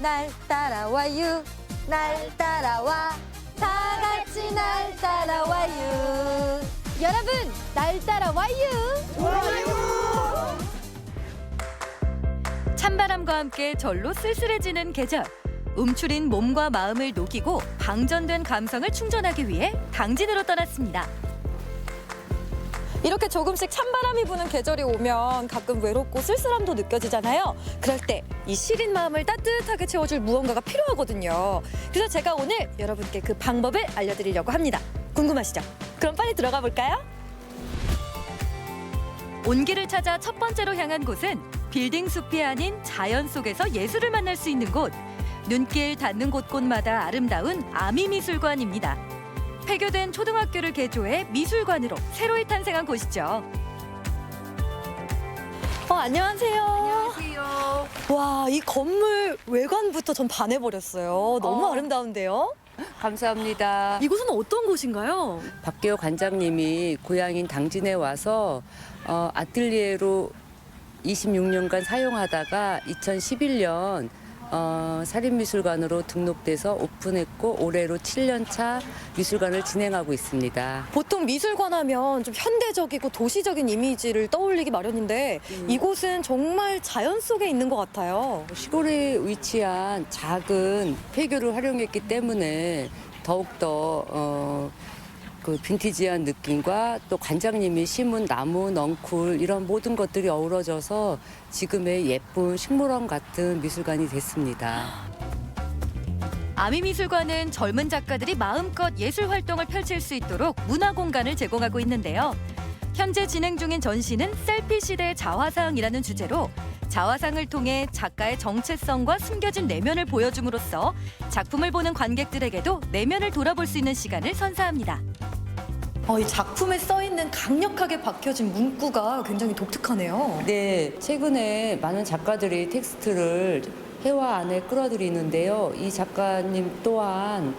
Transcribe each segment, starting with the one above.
날 따라와요. 날 따라와. 다 같이 날 따라와요. 여러분, 날 따라와요. 찬바람과 함께 절로 쓸쓸해지는 계절. 움츠린 몸과 마음을 녹이고 방전된 감성을 충전하기 위해 당진으로 떠났습니다. 이렇게 조금씩 찬바람이 부는 계절이 오면 가끔 외롭고 쓸쓸함도 느껴지잖아요. 그럴 때 이 시린 마음을 따뜻하게 채워줄 무언가가 필요하거든요. 그래서 제가 오늘 여러분께 그 방법을 알려드리려고 합니다. 궁금하시죠? 그럼 빨리 들어가 볼까요? 온기를 찾아 첫 번째로 향한 곳은 빌딩 숲이 아닌 자연 속에서 예술을 만날 수 있는 곳. 눈길 닿는 곳곳마다 아름다운 아미미술관입니다. 폐교된 초등학교를 개조해 미술관으로 새로이 탄생한 곳이죠. 안녕하세요. 안녕하세요. 와, 이 건물 외관부터 전 반해버렸어요. 너무 아름다운데요? 감사합니다. 이곳은 어떤 곳인가요? 박계호 관장님이 고향인 당진에 와서 아틀리에로 26년간 사용하다가 2011년 사립미술관으로 등록돼서 오픈했고 올해로 7년차 미술관을 진행하고 있습니다. 보통 미술관 하면 좀 현대적이고 도시적인 이미지를 떠올리기 마련인데 이곳은 정말 자연 속에 있는 것 같아요. 시골에 위치한 작은 폐교를 활용했기 때문에 더욱더 그 빈티지한 느낌과 또 관장님이 심은 나무, 넝쿨 이런 모든 것들이 어우러져서 지금의 예쁜 식물원 같은 미술관이 됐습니다. 아미미술관은 젊은 작가들이 마음껏 예술 활동을 펼칠 수 있도록 문화 공간을 제공하고 있는데요. 현재 진행 중인 전시는 셀피 시대의 자화상이라는 주제로 자화상을 통해 작가의 정체성과 숨겨진 내면을 보여줌으로써 작품을 보는 관객들에게도 내면을 돌아볼 수 있는 시간을 선사합니다. 이 작품에 써있는 강력하게 박혀진 문구가 굉장히 독특하네요. 네, 최근에 많은 작가들이 텍스트를 회화 안에 끌어들이는데요. 이 작가님 또한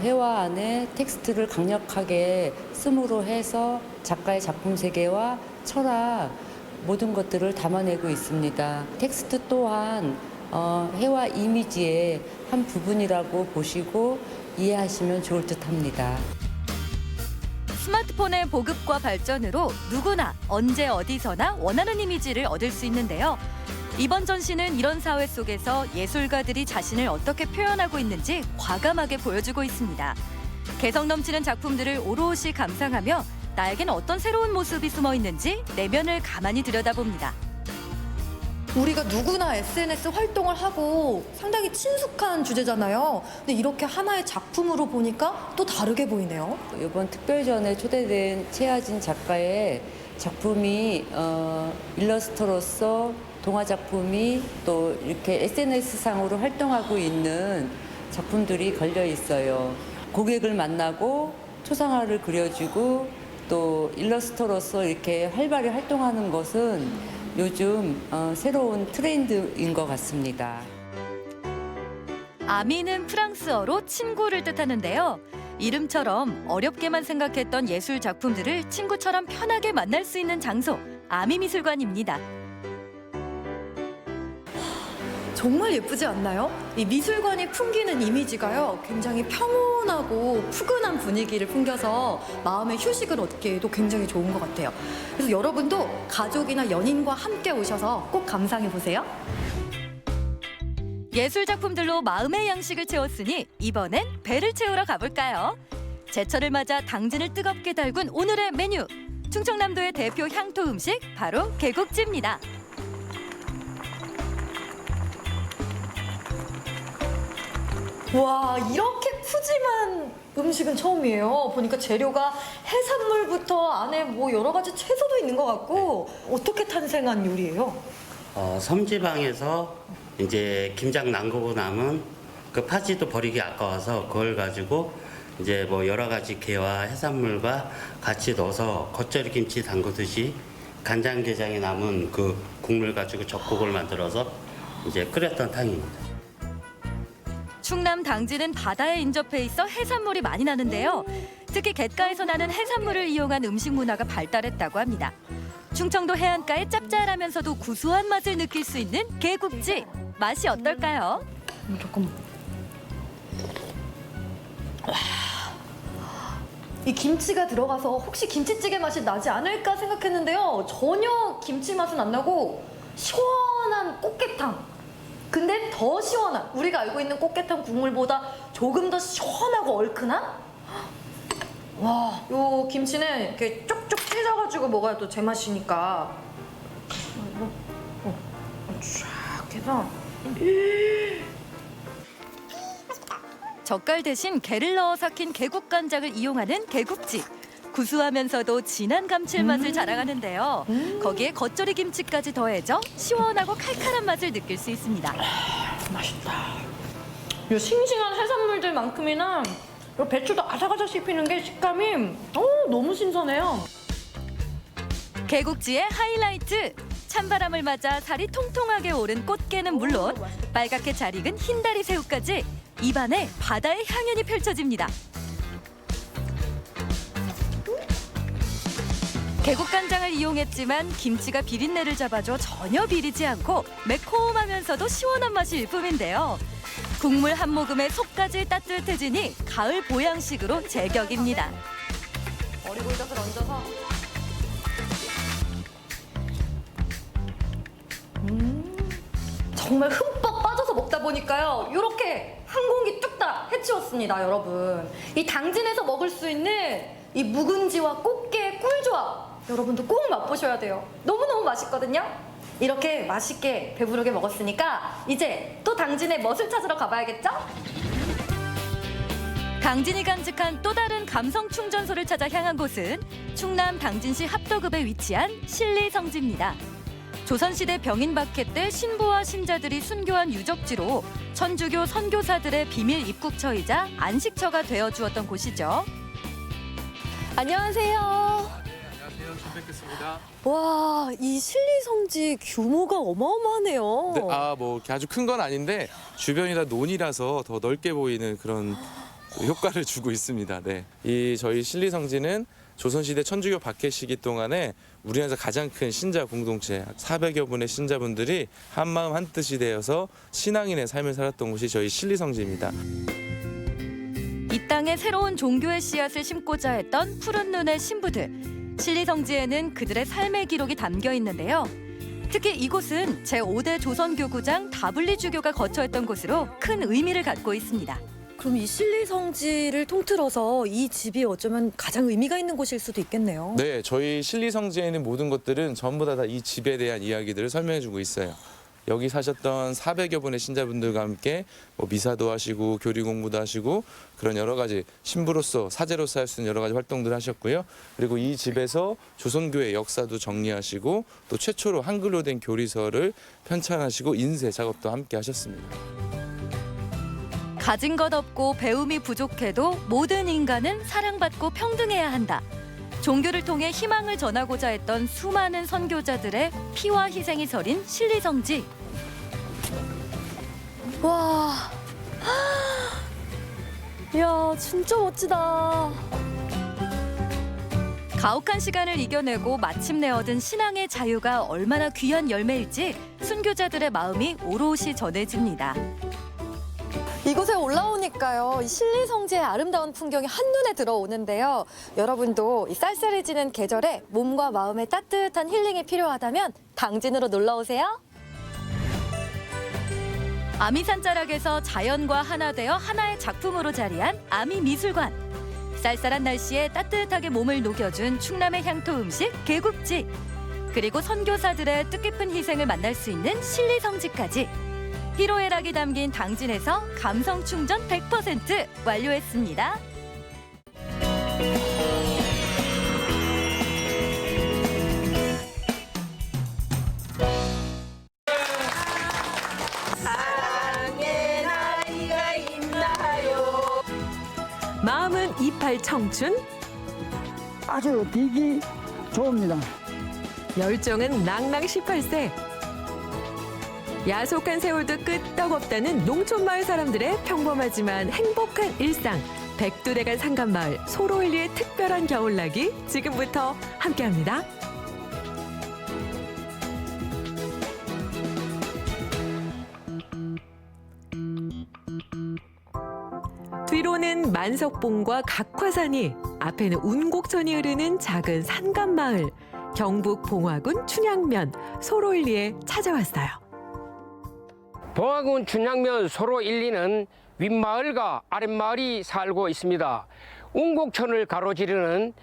회화 안에 텍스트를 강력하게 씀으로 해서 작가의 작품 세계와 철학 모든 것들을 담아내고 있습니다. 텍스트 또한 회화 이미지의 한 부분이라고 보시고 이해하시면 좋을 듯합니다. 스마트폰의 보급과 발전으로 누구나 언제 어디서나 원하는 이미지를 얻을 수 있는데요. 이번 전시는 이런 사회 속에서 예술가들이 자신을 어떻게 표현하고 있는지 과감하게 보여주고 있습니다. 개성 넘치는 작품들을 오롯이 감상하며 나에겐 어떤 새로운 모습이 숨어 있는지 내면을 가만히 들여다봅니다. 우리가 누구나 SNS 활동을 하고 상당히 친숙한 주제잖아요. 근데 이렇게 하나의 작품으로 보니까 또 다르게 보이네요. 이번 특별전에 초대된 최하진 작가의 작품이 일러스트로서 동화 작품이 또 이렇게 SNS상으로 활동하고 있는 작품들이 걸려 있어요. 고객을 만나고 초상화를 그려주고 또 일러스트로서 이렇게 활발히 활동하는 것은 요즘 새로운 트렌드인 것 같습니다. 아미는 프랑스어로 친구를 뜻하는데요. 이름처럼 어렵게만 생각했던 예술 작품들을 친구처럼 편하게 만날 수 있는 장소, 아미미술관입니다. 정말 예쁘지 않나요? 이 미술관이 풍기는 이미지가요. 굉장히 평온하고 푸근한 분위기를 풍겨서 마음의 휴식을 얻기에도 굉장히 좋은 것 같아요. 그래서 여러분도 가족이나 연인과 함께 오셔서 꼭 감상해 보세요. 예술 작품들로 마음의 양식을 채웠으니 이번엔 배를 채우러 가볼까요? 제철을 맞아 당진을 뜨겁게 달군 오늘의 메뉴. 충청남도의 대표 향토 음식 바로 계곡지입니다. 와, 이렇게 푸짐한 음식은 처음이에요. 보니까 재료가 해산물부터 안에 뭐 여러 가지 채소도 있는 것 같고 어떻게 탄생한 요리예요? 섬지방에서 이제 김장 남그고 남은 그 파지도 버리기 아까워서 그걸 가지고 이제 뭐 여러 가지 게와 해산물과 같이 넣어서 겉절이 김치 담그듯이 간장게장에 남은 그 국물 가지고 젓국을 만들어서 이제 끓였던 탕입니다. 충남 당진은 바다에 인접해 있어 해산물이 많이 나는데요. 특히 갯가에서 나는 해산물을 이용한 음식 문화가 발달했다고 합니다. 충청도 해안가의 짭짤하면서도 구수한 맛을 느낄 수 있는 계곡지. 맛이 어떨까요? 잠깐만. 이 김치가 들어가서 혹시 김치찌개 맛이 나지 않을까 생각했는데요. 전혀 김치 맛은 안 나고 시원한 꽃게탕. 근데 더 시원한, 우리가 알고 있는 꽃게탕 국물보다 조금 더 시원하고 얼큰한? 와, 요 김치는 이렇게 쪽쪽 찢어가지고 먹어야 또 제맛이니까. 쫙 해서. 젓갈 대신 게를 넣어 삭힌 개국 간장을 이용하는 개국지. 구수하면서도 진한 감칠맛을 자랑하는데요. 거기에 겉절이 김치까지 더해져 시원하고 칼칼한 맛을 느낄 수 있습니다. 맛있다. 요 싱싱한 해산물들만큼이나 요 배추도 아삭아삭 씹히는 게 식감이 너무 신선해요. 개국지의 하이라이트. 찬바람을 맞아 살이 통통하게 오른 꽃게는 물론 빨갛게 잘 익은 흰다리 새우까지 입안에 바다의 향연이 펼쳐집니다. 개국간장을 이용했지만 김치가 비린내를 잡아줘 전혀 비리지 않고 매콤하면서도 시원한 맛이 일품인데요. 국물 한 모금에 속까지 따뜻해지니 가을 보양식으로 제격입니다. 어리굴젓을 얹어서. 정말 흠뻑 빠져서 먹다 보니까요. 이렇게 한 공기 뚝딱 해치웠습니다, 여러분. 이 당진에서 먹을 수 있는 이 묵은지와 꽃게의 꿀조합. 여러분도 꼭 맛보셔야 돼요. 너무너무 맛있거든요. 이렇게 맛있게 배부르게 먹었으니까 이제 또 당진의 멋을 찾으러 가봐야겠죠? 당진이 간직한 또 다른 감성 충전소를 찾아 향한 곳은 충남 당진시 합덕읍에 위치한 신리성지입니다. 조선시대 병인박해 때 신부와 신자들이 순교한 유적지로 천주교 선교사들의 비밀 입국처이자 안식처가 되어주었던 곳이죠. 안녕하세요. 안녕하세요. 처음 뵙겠습니다. 와, 이 신리성지 규모가 어마어마하네요. 네, 뭐 이렇게 아주 큰 건 아닌데 주변이 다 논이라서 더 넓게 보이는 그런 효과를 주고 있습니다. 네. 이 저희 신리성지는 조선시대 천주교 박해 시기 동안에 우리나라에서 가장 큰 신자 공동체 400여 분의 신자분들이 한마음 한뜻이 되어서 신앙인의 삶을 살았던 곳이 저희 신리성지입니다. 이 땅에 새로운 종교의 씨앗을 심고자 했던 푸른 눈의 신부들. 신리성지에는 그들의 삶의 기록이 담겨 있는데요. 특히 이곳은 제5대 조선교구장 다블리 주교가 거처했던 곳으로 큰 의미를 갖고 있습니다. 그럼 이 신리성지를 통틀어서 이 집이 어쩌면 가장 의미가 있는 곳일 수도 있겠네요. 네, 저희 신리성지에 있는 모든 것들은 전부 다 이 집에 대한 이야기들을 설명해주고 있어요. 여기 사셨던 400여 분의 신자분들과 함께 미사도 하시고 교리 공부도 하시고 그런 여러 가지 신부로서 사제로서 할 수 있는 여러 가지 활동들을 하셨고요. 그리고 이 집에서 조선교회 역사도 정리하시고 또 최초로 한글로 된 교리서를 편찬하시고 인쇄 작업도 함께 하셨습니다. 가진 것 없고 배움이 부족해도 모든 인간은 사랑받고 평등해야 한다. 종교를 통해 희망을 전하고자 했던 수많은 선교자들의 피와 희생이 서린 신리성지. 와, 이야, 진짜 멋지다. 가혹한 시간을 이겨내고 마침내 얻은 신앙의 자유가 얼마나 귀한 열매일지 순교자들의 마음이 오롯이 전해집니다. 이곳에 올라오니까요, 이 신리성지의 아름다운 풍경이 한눈에 들어오는데요. 여러분도 이 쌀쌀해지는 계절에 몸과 마음의 따뜻한 힐링이 필요하다면 당진으로 놀러 오세요. 아미산 자락에서 자연과 하나 되어 하나의 작품으로 자리한 아미미술관. 쌀쌀한 날씨에 따뜻하게 몸을 녹여준 충남의 향토 음식 개국지. 그리고 선교사들의 뜻깊은 희생을 만날 수 있는 신리성지까지. 희로애락이 담긴 당진에서 감성 충전 100% 완료했습니다. 마음은 28 청춘, 아주 되기 좋습니다. 열정은 낭낭 18세. 야속한 세월도 끄떡없다는 농촌마을 사람들의 평범하지만 행복한 일상. 백두대간 상간마을 소로일리의 특별한 겨울나기 지금부터 함께합니다. 뒤로는 만석봉과 각화산이, 앞에는 운곡천이 흐르는 작은 산간마을, 경북 봉화군 춘향면 소로1리에 찾아왔어요. 봉화군 춘향면 소로 1리는 윗마을과 아랫마을이 살고 있습니다. 운곡천을 가로지르는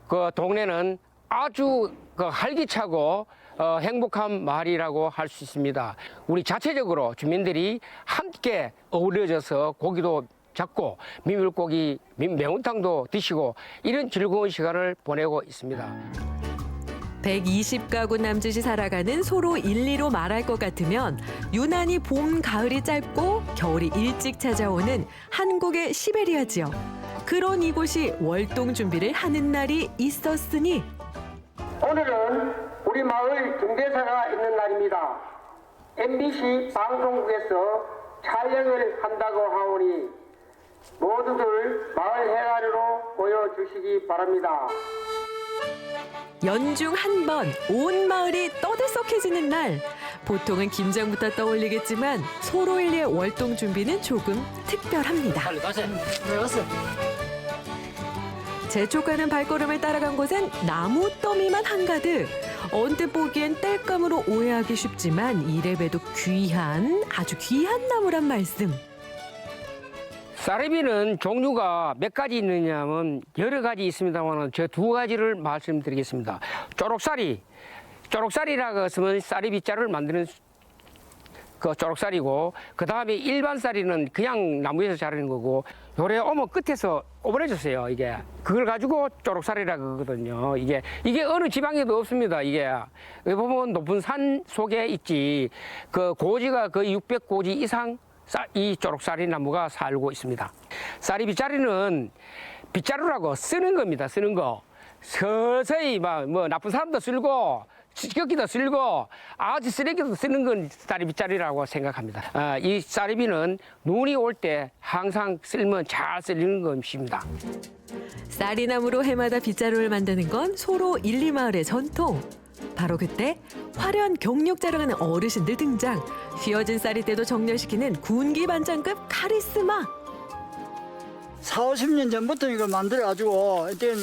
그 동네는 아주 활기차고 행복한 마을이라고 할 수 있습니다. 우리 자체적으로 주민들이 함께 어우러져서 고기도 잡고 민물고기, 매운탕도 드시고 이런 즐거운 시간을 보내고 있습니다. 120가구 남짓이 살아가는 소로 1리로 말할 것 같으면 유난히 봄, 가을이 짧고 겨울이 일찍 찾아오는 한국의 시베리아지요. 그런 이곳이 월동 준비를 하는 날이 있었으니 오늘은 우리 마을 경대사가 있는 날입니다. MBC 방송국에서 촬영을 한다고 하오니 모두들 마을 해가지로 보여주시기 바랍니다. 연중 한 번 온 마을이 떠들썩해지는 날. 보통은 김장부터 떠올리겠지만 소로 1리의 월동 준비는 조금 특별합니다. 재촉하는 발걸음을 따라간 곳엔 나무 더미만 한가득. 언뜻 보기엔 땔감으로 오해하기 쉽지만 이래봬도 귀한, 아주 귀한 나무란 말씀. 쌀비는 종류가 몇 가지 있느냐면 여러 가지 있습니다만 저 두 가지를 말씀드리겠습니다. 초록쌀이라고 했으면 쌀비자를 만드는 그 초록쌀이고, 그 다음에 일반 쌀이는 그냥 나무에서 자라는 거고, 요래 오면 끝에서 오버해졌어요. 이게 그걸 가지고 초록쌀이라고 하거든요. 이게 어느 지방에도 없습니다. 이게 여기 보면 높은 산 속에 있지, 그 고지가 거의 600고지 이상 이 초록쌀이 나무가 살고 있습니다. 쌀이 빗자루는 빗자루라고 쓰는 겁니다. 쓰는 거. 서서히 뭐 나쁜 사람도 쓸고 시끄럽기도 쓸고 아주 쓰레기도 쓰는 건 쌀이 빗자루라고 생각합니다. 이 쌀이비는 눈이 올 때 항상 쓸면 잘 쓸리는 것입니다. 쌀이나무로 해마다 빗자루를 만드는 건 소로 1리 마을의 전통. 바로 그때 화려한 경력 자랑하는 어르신들 등장. 휘어진 쌀이 때도 정렬시키는 군기반장급 카리스마. 40-50년 전부터 이걸 만들어가지고 이때는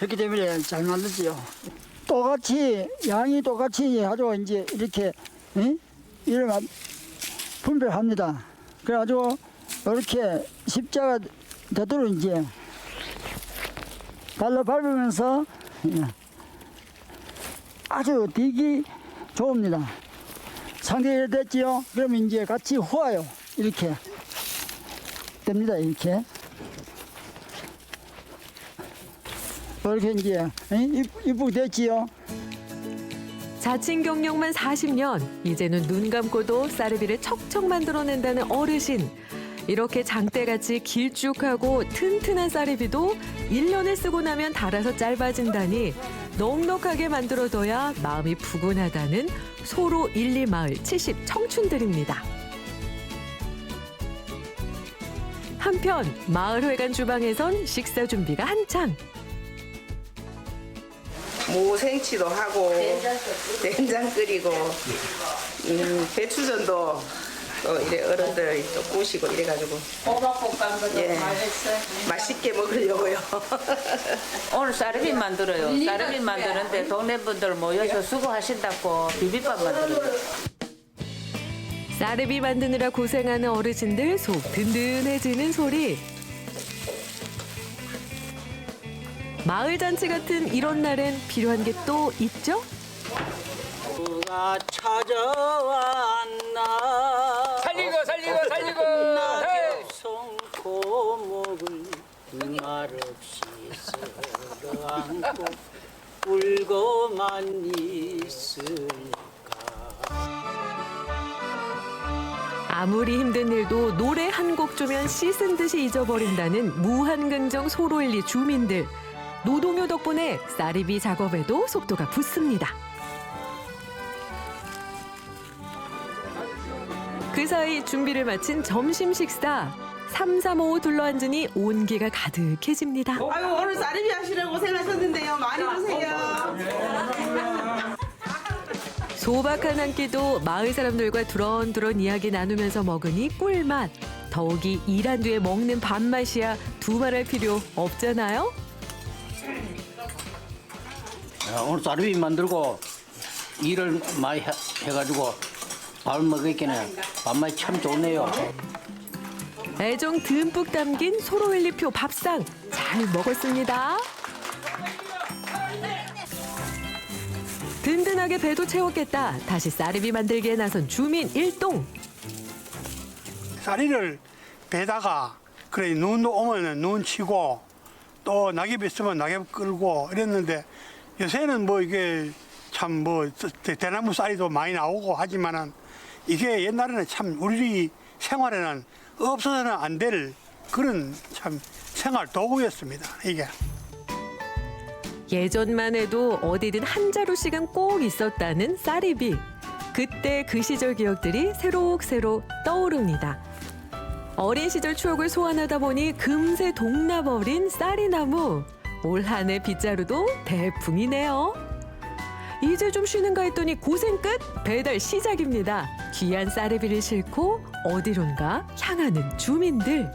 했기 때문에 잘 만들지요. 똑같이 양이 똑같이 해가지고 이제 이렇게 이렇게 분배합니다. 그래가지고 이렇게 십자가 되도록 이제 발로 밟으면서 아주 되기 좋습니다. 상태가 됐지요. 그러면 이제 같이 후어요. 이렇게 됩니다. 이렇게. 이렇게 이제 이쁘게 됐지요. 자칭 경력만 40년, 이제는 눈 감고도 쌀비를 척척 만들어낸다는 어르신. 이렇게 장대같이 길쭉하고 튼튼한 쌀비도 1년을 쓰고 나면 닳아서 짧아진다니 넉넉하게 만들어둬야 마음이 푸근하다는 소로 1리 마을 70 청춘들입니다. 한편 마을회관 주방에선 식사 준비가 한창. 무생치도 하고 된장 끓이고 배추전도 또 이래 어른들 또 꾸시고 이래가지고 호박볶음도 맛있게 먹으려고요. 오늘 쌀비 만들어요. 쌀비 만드는데 동네 분들 모여서 수고하신다고 비빔밥 만들어요. 쌀비 만드느라 고생하는 어르신들 속 든든해지는 소리. 마을 잔치 같은 이런 날엔 필요한 게 또 있죠? 누가 찾아왔나 살리고 낙엽송 고목을 말없이 쓸어안고 울고만 있으니까. 아무리 힘든 일도 노래 한 곡 주면 씻은 듯이 잊어버린다는 무한긍정 소로 1리 주민들. 노동요 덕분에 쌀이비 작업에도 속도가 붙습니다. 그 사이 준비를 마친 점심 식사. 335 둘러앉으니 온기가 가득해집니다. 아유 오늘 쌀이비 하시려고 고생하셨는데요. 많이 드세요. 소박한 한 끼도 마을 사람들과 두런두런 이야기 나누면서 먹으니 꿀맛. 더욱이 일한 뒤에 먹는 밥맛이야 두말할 필요 없잖아요. 오늘 쌀비 만들고 일을 많이 해가지고 밥을 먹으니까 밥맛이 참 좋네요. 애정 듬뿍 담긴 소로일리표 밥상 잘 먹었습니다. 든든하게 배도 채웠겠다. 다시 쌀이비 만들기에 나선 주민 일동. 쌀이를 배다가 그래 눈 오면 눈 치고 또 낙엽 있으면 낙엽 끌고 이랬는데 요새는 뭐 이게 참 뭐 대나무 쌀이도 많이 나오고 하지만은 이게 옛날에는 참 우리 생활에는 없어서는 안 될 그런 참 생활 도구였습니다. 이게. 예전만 해도 어디든 한 자루씩은 꼭 있었다는 쌀이비. 그때 그 시절 기억들이 새록새록 떠오릅니다. 어린 시절 추억을 소환하다 보니 금세 동나버린 쌀이나무. 올 한 해 빗자루도 대풍이네요. 이제 좀 쉬는가 했더니 고생 끝 배달 시작입니다. 귀한 쌀이비를 싣고 어디론가 향하는 주민들.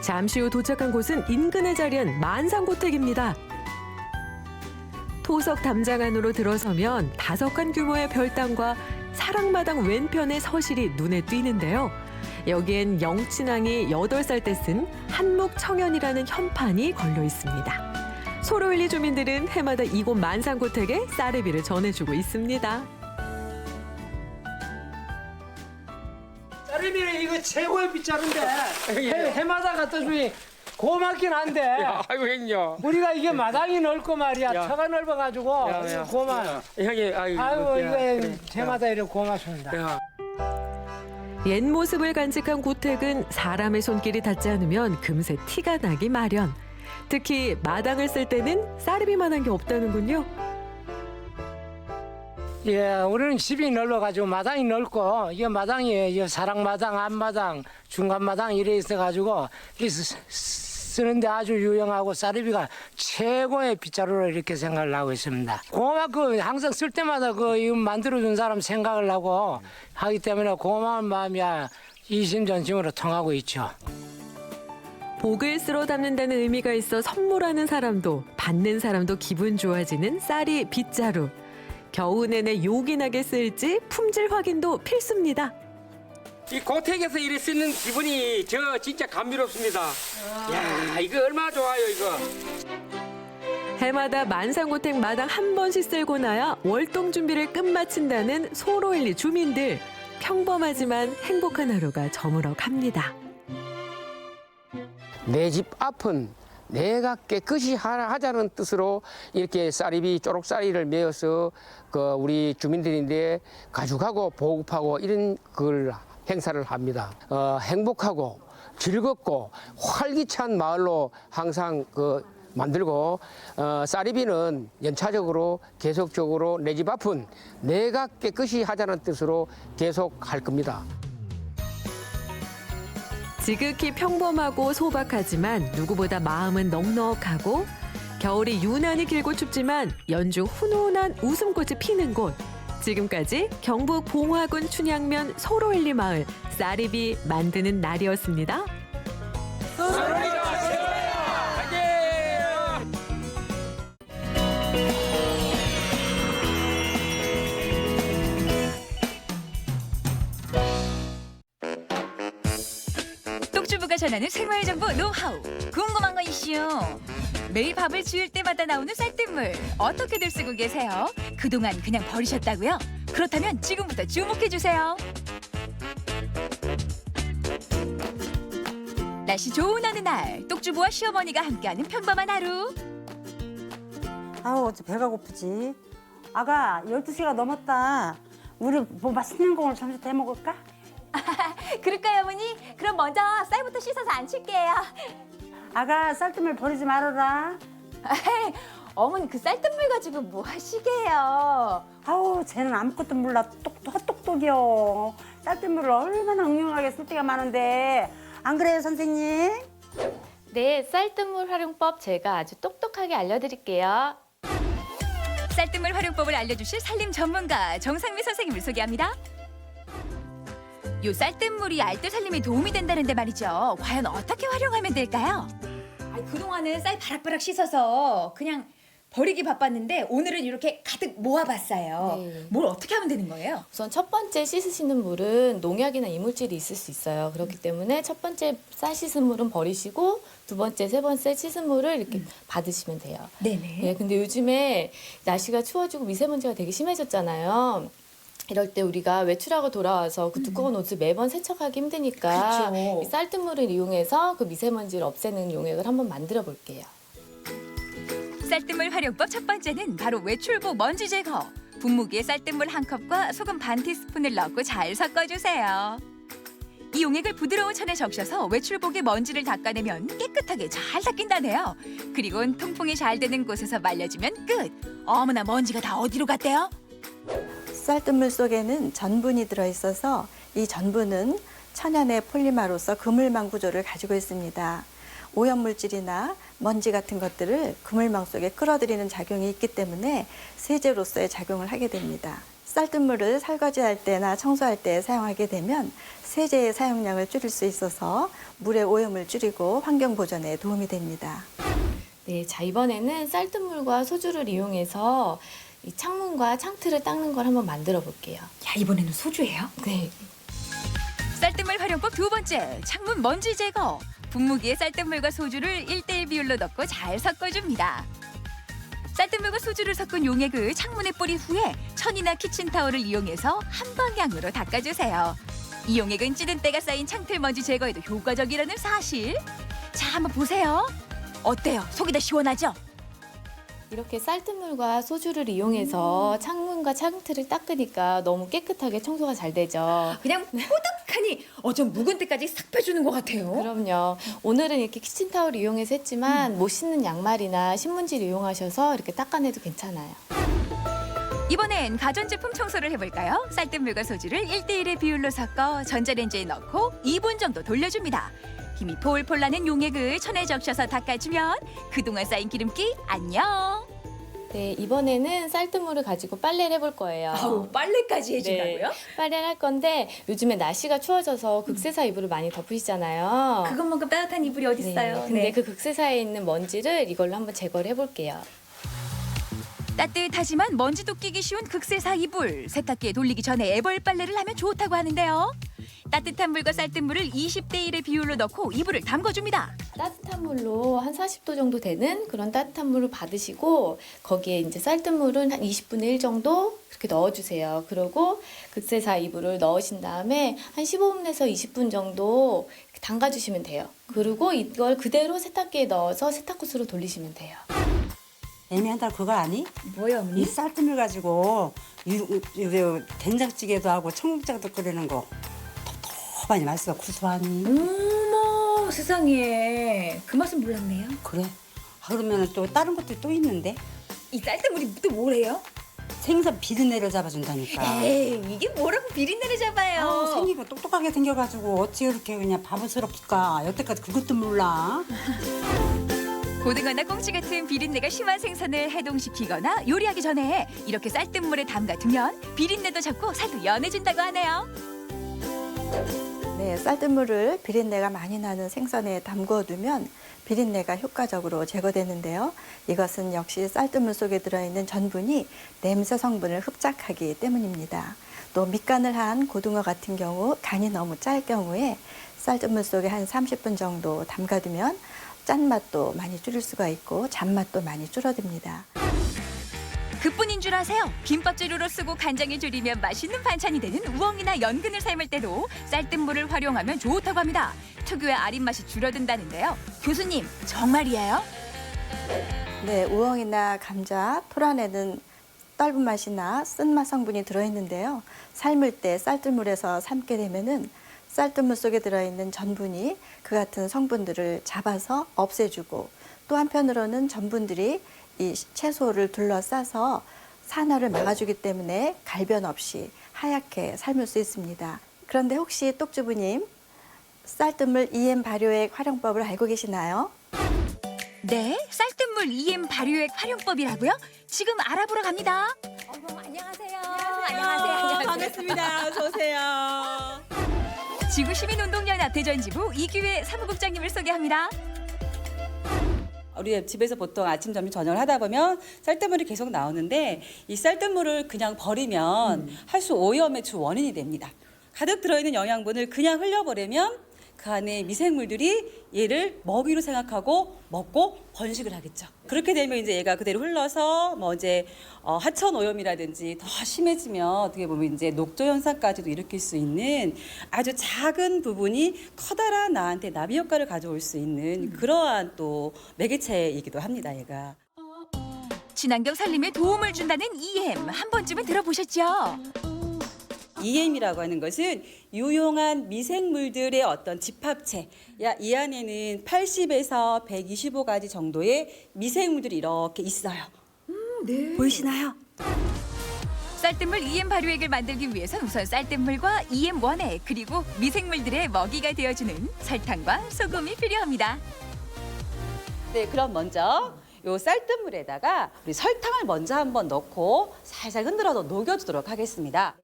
잠시 후 도착한 곳은 인근에 자리한 만상고택입니다. 토석 담장 안으로 들어서면 5칸 규모의 별당과 사랑마당 왼편의 서실이 눈에 띄는데요. 여기엔 영친왕이 8살 때 쓴 한묵청연이라는 현판이 걸려 있습니다. 소로일리 주민들은 해마다 이곳 만상고택에 쌀이비를 전해주고 있습니다. 쌀이비는 이거 최고의 빗자루인데 해마다 갖다 주니 고맙긴 한데 아이고 형님. 우리가 이게 마당이 넓고 말이야. 야. 터가 넓어가지고 야. 고마워. 형님 아이고. 아이고 그래. 이거 해마다 이렇게 고맙습니다. 야. 옛 모습을 간직한 고택은 사람의 손길이 닿지 않으면 금세 티가 나기 마련. 특히 마당을 쓸 때는 쌀이비만한 게 없다는군요. 예, 우리는 집이 넓어가지고 마당이 넓고 이 마당이 이 사랑마당, 앞마당, 중간마당 이래 있어가지고 쓰는데 아주 유용하고 쌀이비가 최고의 빗자루로 이렇게 생각을 하고 있습니다. 고맙고 항상 쓸 때마다 이거 만들어준 사람 생각을 하고 하기 때문에 고마운 마음이야 이심전심으로 통하고 있죠. 복을 쓸어 담는다는 의미가 있어 선물하는 사람도 받는 사람도 기분 좋아지는 쌀이 빗자루. 겨우 내내 요긴하게 쓸지 품질 확인도 필수입니다. 이 고택에서 일을 쓰는 기분이 저 진짜 감미롭습니다. 야 이거 얼마나 좋아요 이거. 해마다 만상고택 마당 한 번씩 쓸고 나야 월동 준비를 끝마친다는 소로일리 주민들. 평범하지만 행복한 하루가 저물어 갑니다. 내 집 앞은 내가 깨끗이 하자는 뜻으로 이렇게 쌀이비 초록쌀이를 메어서 우리 주민들인데 가죽하고 보급하고 이런 걸 행사를 합니다. 행복하고 즐겁고 활기찬 마을로 항상 만들고 쌀이비는 연차적으로 계속적으로 내 집 앞은 내가 깨끗이 하자는 뜻으로 계속 할 겁니다. 지극히 평범하고 소박하지만 누구보다 마음은 넉넉하고 겨울이 유난히 길고 춥지만 연중 훈훈한 웃음꽃이 피는 곳. 지금까지 경북 봉화군 춘향면 소로일리 마을 쌀이비 만드는 날이었습니다. 똑주부가 전하는 생활정보 노하우. 궁금한 거 이슈. 매일 밥을 지을 때마다 나오는 쌀뜨물 어떻게들 쓰고 계세요? 그동안 그냥 버리셨다고요? 그렇다면 지금부터 주목해주세요. 날씨 좋은 어느 날 똑주부와 시어머니가 함께하는 평범한 하루. 아우 어째 배가 고프지. 아가 12시가 넘었다. 우리 뭐 맛있는 거 오늘 점심 때 먹을까? 그럴까요, 어머니? 그럼 먼저 쌀부터 씻어서 안 칠게요. 아가 쌀뜨물 버리지 말아라. 어머니 그 쌀뜨물 가지고 뭐 하시게요? 아우 쟤는 아무것도 몰라. 헛똑똑이요. 쌀뜨물을 얼마나 응용하게 쓸 때가 많은데 안 그래요 선생님? 네, 쌀뜨물 활용법 제가 아주 똑똑하게 알려드릴게요. 쌀뜨물 활용법을 알려주실 살림 전문가 정상미 선생님을 소개합니다. 요 쌀뜨물이 알뜰 살림에 도움이 된다는데 말이죠. 과연 어떻게 활용하면 될까요? 그동안은 쌀 바락바락 씻어서 그냥 버리기 바빴는데 오늘은 이렇게 가득 모아봤어요. 네. 뭘 어떻게 하면 되는 거예요? 우선 첫 번째 씻으시는 물은 농약이나 이물질이 있을 수 있어요. 그렇기 때문에 첫 번째 쌀 씻은 물은 버리시고 두 번째, 세 번째 씻은 물을 이렇게 받으시면 돼요. 네네. 네, 근데 요즘에 날씨가 추워지고 미세먼지가 되게 심해졌잖아요. 이럴 때 우리가 외출하고 돌아와서 그 두꺼운 옷을 매번 세척하기 힘드니까 그렇죠. 이 쌀뜨물을 이용해서 그 미세먼지를 없애는 용액을 한번 만들어 볼게요. 쌀뜨물 활용법 첫 번째는 바로 외출복 먼지 제거. 분무기에 쌀뜨물 한 컵과 소금 반 티스푼을 넣고 잘 섞어주세요. 이 용액을 부드러운 천에 적셔서 외출복의 먼지를 닦아내면 깨끗하게 잘 닦인다네요. 그리고 통풍이 잘 되는 곳에서 말려주면 끝. 어머나 먼지가 다 어디로 갔대요? 쌀뜨물 속에는 전분이 들어있어서 이 전분은 천연의 폴리마로서 그물망 구조를 가지고 있습니다. 오염물질이나 먼지 같은 것들을 그물망 속에 끌어들이는 작용이 있기 때문에 세제로서의 작용을 하게 됩니다. 쌀뜨물을 설거지할 때나 청소할 때 사용하게 되면 세제의 사용량을 줄일 수 있어서 물의 오염을 줄이고 환경 보존에 도움이 됩니다. 네, 자 이번에는 쌀뜨물과 소주를 이용해서 이 창문과 창틀을 닦는 걸 한번 만들어 볼게요. 야, 이번에는 소주예요? 네. 쌀뜨물 활용법 두 번째, 창문 먼지 제거. 분무기에 쌀뜨물과 소주를 1:1 비율로 넣고 잘 섞어줍니다. 쌀뜨물과 소주를 섞은 용액을 창문에 뿌린 후에 천이나 키친타올을 이용해서 한 방향으로 닦아주세요. 이 용액은 찌든 때가 쌓인 창틀 먼지 제거에도 효과적이라는 사실. 자, 한번 보세요. 어때요? 속이 다 시원하죠? 이렇게 쌀뜨물과 소주를 이용해서 창문과 창틀을 닦으니까 너무 깨끗하게 청소가 잘 되죠. 그냥 뽀득하니 좀 묵은 때까지 싹 빼주는 것 같아요. 그럼요. 오늘은 이렇게 키친타올 이용해서 했지만 못 씻는 양말이나 신문지를 이용하셔서 이렇게 닦아내도 괜찮아요. 이번엔 가전제품 청소를 해볼까요? 쌀뜨물과 소주를 1:1의 비율로 섞어 전자레인지에 넣고 2분 정도 돌려줍니다. 힘이 폴폴 나는 용액을 천에 적셔서 닦아주면 그동안 쌓인 기름기 안녕! 네, 이번에는 쌀뜨물을 가지고 빨래를 해볼 거예요. 아우, 빨래까지 해준다고요? 빨래를 할 건데 요즘에 날씨가 추워져서 극세사 이불을 많이 덮으시잖아요. 그것만큼 따뜻한 이불이 어디 있어요? 근데 그 극세사에 있는 먼지를 이걸로 한번 제거를 해볼게요. 따뜻하지만 먼지도 끼기 쉬운 극세사 이불. 세탁기에 돌리기 전에 애벌 빨래를 하면 좋다고 하는데요. 따뜻한 물과 쌀뜨물을 20:1의 비율로 넣고 이불을 담궈줍니다. 따뜻한 물로 한 40도 정도 되는 그런 따뜻한 물을 받으시고 거기에 이제 쌀뜨물은 한 20분의 1 정도 그렇게 넣어주세요. 그리고 극세사 이불을 넣으신 다음에 한 15분에서 20분 정도 담가주시면 돼요. 그리고 이걸 그대로 세탁기에 넣어서 세탁구스로 돌리시면 돼요. 애매한다 그거 아니? 뭐요, 어머니? 이 쌀뜨물 가지고 된장찌개도 하고 청국장도 끓이는 거 텁텁하니 맛있어 구수하니. 어머, 세상에. 그 맛은 몰랐네요. 그래. 그러면 또 다른 것도 또 있는데? 이 쌀뜨물이 또 뭐래요? 생선 비린내를 잡아준다니까. 에이, 이게 뭐라고 비린내를 잡아요? 생긴 거 똑똑하게 생겨가지고 어찌 이렇게 그냥 바보스럽을까. 여태까지 그것도 몰라. 고등어나 꽁치 같은 비린내가 심한 생선을 해동시키거나 요리하기 전에 이렇게 쌀뜨물에 담가두면 비린내도 잡고 살도 연해진다고 하네요. 네, 쌀뜨물을 비린내가 많이 나는 생선에 담궈두면 비린내가 효과적으로 제거되는데요. 이것은 역시 쌀뜨물 속에 들어있는 전분이 냄새 성분을 흡착하기 때문입니다. 또 밑간을 한 고등어 같은 경우 간이 너무 짤 경우에 쌀뜨물 속에 한 30분 정도 담가두면 짠맛도 많이 줄일 수가 있고 잔맛도 많이 줄어듭니다. 그뿐인 줄 아세요? 김밥 재료로 쓰고 간장에 졸이면 맛있는 반찬이 되는 우엉이나 연근을 삶을 때도 쌀뜨물을 활용하면 좋다고 합니다. 특유의 아린 맛이 줄어든다는데요. 교수님, 정말이에요? 네, 우엉이나 감자, 토란에는 떫은 맛이나 쓴맛 성분이 들어있는데요. 삶을 때 쌀뜨물에서 삶게 되면은 쌀뜨물 속에 들어있는 전분이 그 같은 성분들을 잡아서 없애주고 또 한편으로는 전분들이 이 채소를 둘러싸서 산화를 막아주기 때문에 갈변 없이 하얗게 삶을 수 있습니다. 그런데 혹시 똑주부님 쌀뜨물 EM 발효액 활용법을 알고 계시나요? 네, 쌀뜨물 EM 발효액 활용법이라고요? 지금 알아보러 갑니다. 안녕하세요. 안녕하세요. 반갑습니다. 어서 오세요. 지구시민운동연합 대전지부 이규혜 사무국장님을 소개합니다. 우리 집에서 보통 아침, 점심, 저녁을 하다 보면 쌀뜨물이 계속 나오는데 이 쌀뜨물을 그냥 버리면 할수 오염의 주 원인이 됩니다. 가득 들어있는 영양분을 그냥 흘려버리면 그 안에 미생물들이 얘를 먹이로 생각하고 먹고 번식을 하겠죠. 그렇게 되면 이제 얘가 그대로 흘러서 뭐 이제 하천 오염이라든지 더 심해지면 어떻게 보면 이제 녹조 현상까지도 일으킬 수 있는 아주 작은 부분이 커다란 나한테 나비 효과를 가져올 수 있는 그러한 또 매개체이기도 합니다. 얘가. 친환경 살림에 도움을 준다는 EM 한 번쯤은 들어보셨죠? EM이라고 하는 것은 유용한 미생물들의 어떤 집합체. 이 안에는 80에서 125가지 정도의 미생물들이 이렇게 있어요. 네. 보이시나요? 쌀뜨물 EM 발효액을 만들기 위해선 우선 쌀뜨물과 EM 원액 그리고 미생물들의 먹이가 되어주는 설탕과 소금이 필요합니다. 네, 그럼 먼저 요 쌀뜨물에다가 우리 설탕을 먼저 한번 넣고 살살 흔들어서 녹여주도록 하겠습니다.